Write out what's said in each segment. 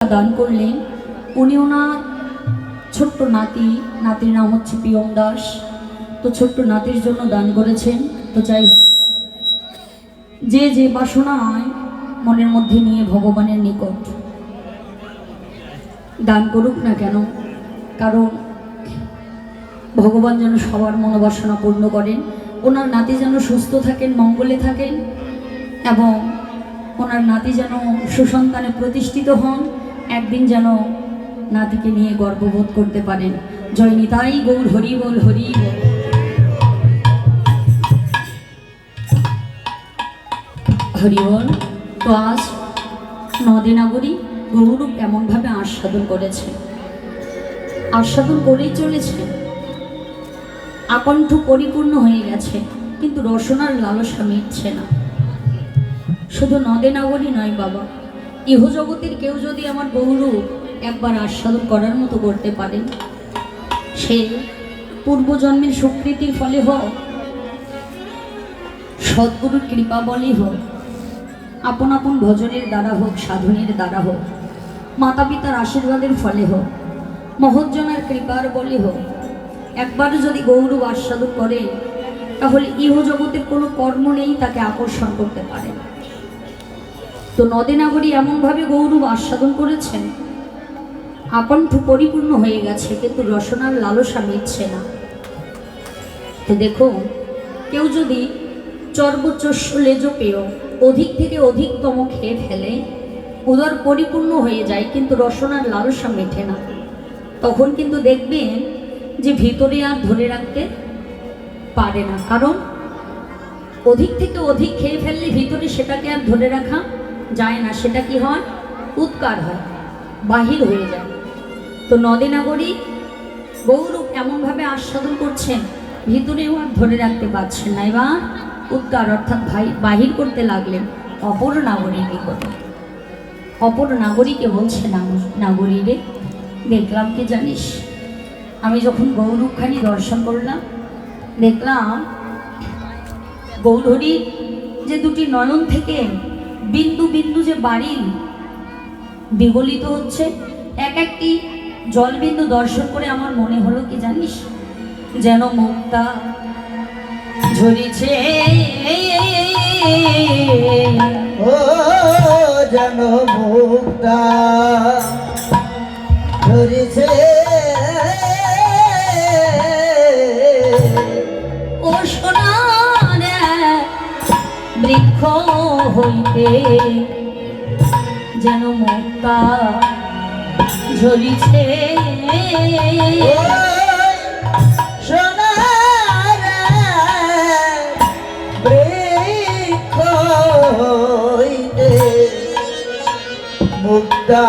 দান করলেন। উনি ওনার ছোট্ট নাতির নাম হচ্ছে পিয়ং দাস। তো ছোট্ট নাতির জন্য দান করেছেন। তো চাই যে যে বাসনায় মনের মধ্যে নিয়ে ভগবানের নিকট দান করুক না কেন, কারণ ভগবান যেন সবার মনোবাসনা পূর্ণ করেন। ওনার নাতি যেন সুস্থ থাকেন, মঙ্গলে থাকেন, এবং ওনার নাতি যেন সুসন্তানে প্রতিষ্ঠিত হন, একদিন যেন নাতিকে নিয়ে গর্ববোধ করতে পারেন। জয় নিতাই গৌর, হরি বল, হরি বল। হরি বল। তো আজ নদেনাগরী গৌরব এমনভাবে আস্বাদন করেছে, আস্বাদন করেই চলেছে, আকণ্ঠ পরিপূর্ণ হয়ে গেছে, কিন্তু রসনার লালসা মিটছে না। শুধু নদেনাগরী নয় বাবা, ইহজগতের কেউ যদি আমার গৌরব একবার আস্বাদন করার মতো করতে পারেন, সে পূর্বজন্মের স্বীকৃতির ফলে হোক, সদ্গুরুর কৃপা বলেই হোক, আপন আপন ভজনের দ্বারা হোক, সাধনের দ্বারা হোক, মাতা পিতার আশীর্বাদের ফলে হোক, মহজ্জনের কৃপার বলে হোক, একবার যদি গৌরব আস্বাদন করে, তাহলে ইহজগতের কোনো কর্ম নেই তাকে আকর্ষণ করতে পারে। তো নদেনাগরী এমনভাবে গৌরব আস্বাদন করেছেন, আকণ্ঠ পরিপূর্ণ হয়ে গেছে, কিন্তু রসনার লালসা মিটছে না। তো দেখুন, কেউ যদি চর্বচস্য লেজ পেয়েও অধিক থেকে অধিকতম খেয়ে ফেলে, উদর পরিপূর্ণ হয়ে যায়, কিন্তু রসনার লালসা মেটে না, তখন কিন্তু দেখবেন যে ভিতরে আর ধরে রাখতে পারে না। কারণ অধিক থেকে অধিক খেয়ে ফেললে ভিতরে সেটাকে আর ধরে রাখা যায় না, সেটা কি হয়, উৎকার হয়, বাহির হয়ে যায়। তো নদেনাগরী গৌরব এমনভাবে আস্বাদন করছেন, ভিতরেও আর ধরে রাখতে পারছেন না, এবার উৎকার অর্থাৎ বাহির করতে লাগলেন অপর নাগরীর নিকটে। অপর নাগরীকে বলছে, নাগরী রে, দেখলাম কি জানিস, আমি যখন গৌরবখানি দর্শন করলাম, দেখলাম গৌরহরির যে দুটি নয়ন থেকে বিন্দু বিন্দু যে বাড়ি বিগলিত হচ্ছে, এক একটি জলবিন্দু দর্শন করে আমার মনে হলো কি জানিস, যেন মুক্তা ঝরিছে, ও যেন মুক্তা ঝরিছে, ও সোনার বৃক্ষ হইতে যেন মুক্তা ঝরিছে, সোনার বৃক্ষ হইতে মুক্তা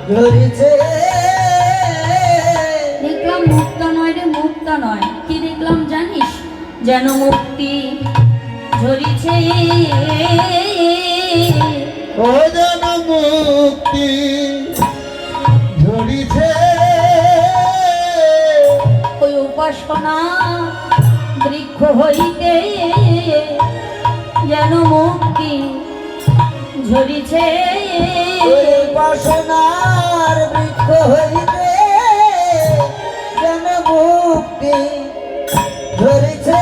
ঝরিছে। দেখলাম মুক্তা নয় রে, মুক্তা নয়, কি দেখলাম জানিস, যেন মুক্তি ঝরিছে, ও যেন মুক্তি ঝরিছে, ওই উপাসনা বৃক্ষ হইতে যেন মুক্তি ঝরিছে, ওই উপাসনার বৃক্ষ হইতে যেন মুক্তি ঝরিছে,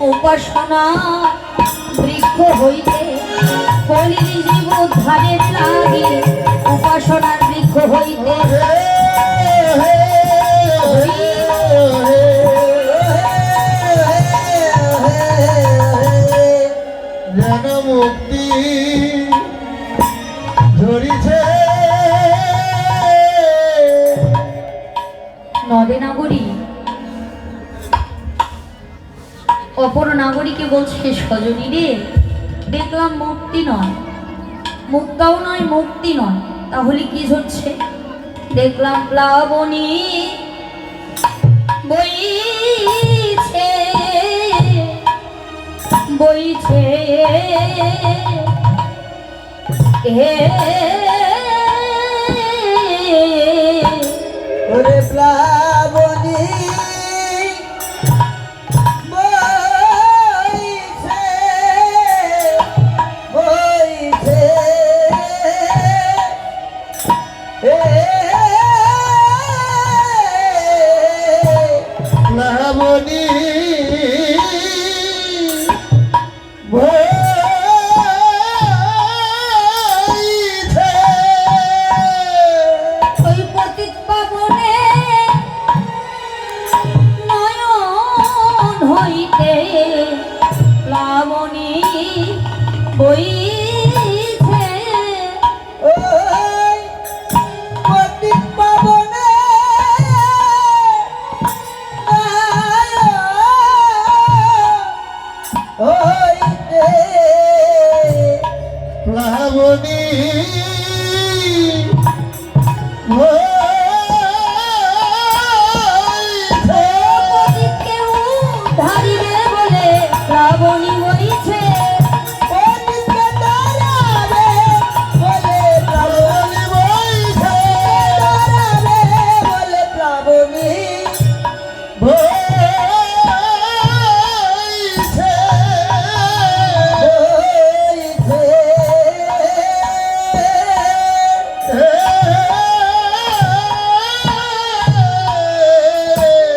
উপাসনা বৃক্ষ হইতে কলির জীব উদ্ধারের লাগে, উপাসনার বৃক্ষ হইতে যেন মুক্তি ঝরিছে। নদেনাগরী অপর নাগরীকে বলছে, সজনী রে, দেখলাম মুক্তি নয়, মুক্তাও নয়, মুক্তি নয়, তাহলে কি হচ্ছে, দেখলাম প্লাবনী বইছে, বইছে, হে ওরে প্লাবনী বইছে, বইছে, পতিতকে উদ্ধারিবে বলে প্লাবনী বইছে। পতিতকে তাড়াবে বলে প্লাবনী বইছে। তাড়াবে বলে প্লাবনী বইছে।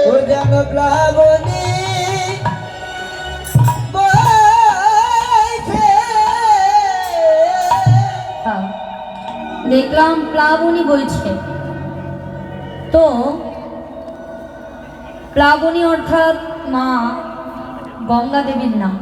ও যেন প্লাবনী বইছে। দেখলাম প্লাবনী বইছে। তো প্লাবনী অর্থাৎ মা গঙ্গা দেবীর নাম।